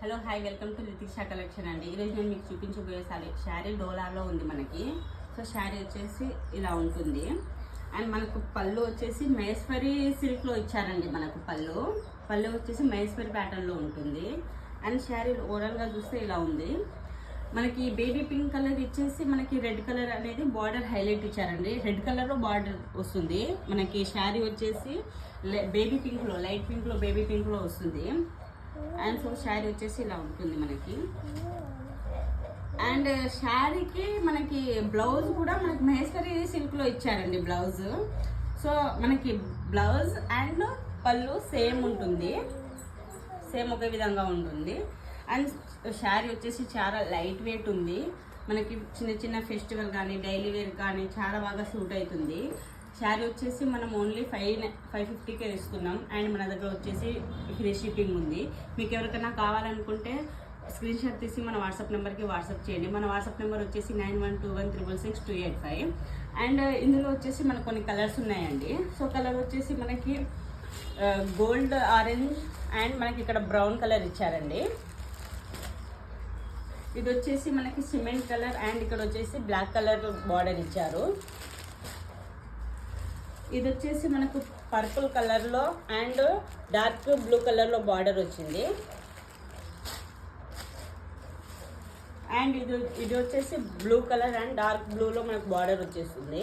Hello hi welcome to Lithiksha collection అండి. ఈరోజు నేను మీకు చూపించబోయే శారీ డోలాలో ఉంది మనకి. సో శారీ వచ్చేసి ఇలా ఉంటుంది. అండ్ మనకు పళ్ళు వచ్చేసి మహేశ్వరి సిల్క్లో ఇచ్చారండి. మనకు పళ్ళు వచ్చేసి మహేశ్వరి ప్యాటర్న్లో ఉంటుంది. అండ్ శారీ ఓవరాల్గా చూస్తే ఇలా ఉంది. మనకి బేబీ పింక్ కలర్ ఇచ్చేసి మనకి రెడ్ కలర్ అనేది బార్డర్ హైలైట్ ఇచ్చారండి. రెడ్ కలర్లో బార్డర్ వస్తుంది. మనకి శారీ వచ్చేసి బేబీ పింక్లో, లైట్ పింక్లో, బేబీ పింక్లో వస్తుంది. అండ్ సో శారీ వచ్చేసి ఇలా ఉంటుంది మనకి. అండ్ శారీకి మనకి బ్లౌజ్ కూడా మనకి మహేశ్వరి సిల్క్లో ఇచ్చారండి బ్లౌజ్. సో మనకి బ్లౌజ్ అండ్ పళ్ళు సేమ్ ఉంటుంది, సేమ్ ఒకే విధంగా ఉంటుంది. అండ్ శారీ వచ్చేసి చాలా లైట్ వెయిట్ ఉంది. మనకి చిన్న చిన్న ఫెస్టివల్ కానీ డైలీ వేర్ కానీ చాలా బాగా సూట్ అవుతుంది. శారీ వచ్చేసి మనం ఓన్లీ 550కే ఇస్తున్నాం. అండ్ మన దగ్గర వచ్చేసి ఫ్రీ షిప్పింగ్ ఉంది. మీకు ఎవరికైనా కావాలనుకుంటే స్క్రీన్ షాట్ తీసి మన వాట్సాప్ నెంబర్కి వాట్సాప్ చేయండి. మన వాట్సాప్ నెంబర్ వచ్చేసి 9121666285. అండ్ ఇందులో వచ్చేసి మనకు కొన్ని కలర్స్ ఉన్నాయండి. సో కలర్ వచ్చేసి మనకి గోల్డ్ ఆరెంజ్ అండ్ మనకి ఇక్కడ బ్రౌన్ కలర్ ఇచ్చారండి. ఇది వచ్చేసి మనకి సిమెంట్ కలర్ అండ్ ఇక్కడ వచ్చేసి బ్లాక్ కలర్ బార్డర్ ఇచ్చారు. ఇది వచ్చేసి మనకు పర్పుల్ కలర్లో అండ్ డార్క్ బ్లూ కలర్లో బార్డర్ వచ్చింది. అండ్ ఇది వచ్చేసి బ్లూ కలర్ అండ్ డార్క్ బ్లూలో మనకు బార్డర్ వచ్చేస్తుంది.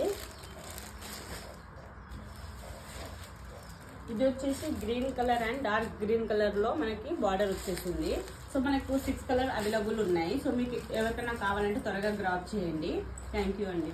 ఇది వచ్చేసి green colour and dark green కలర్లో మనకి బార్డర్ వచ్చేస్తుంది. సో మనకు 6 కలర్ అవైలబుల్ ఉన్నాయి. సో మీకు ఎవరికైనా కావాలంటే త్వరగా గ్రాప్ చేయండి. థ్యాంక్ యూ అండి.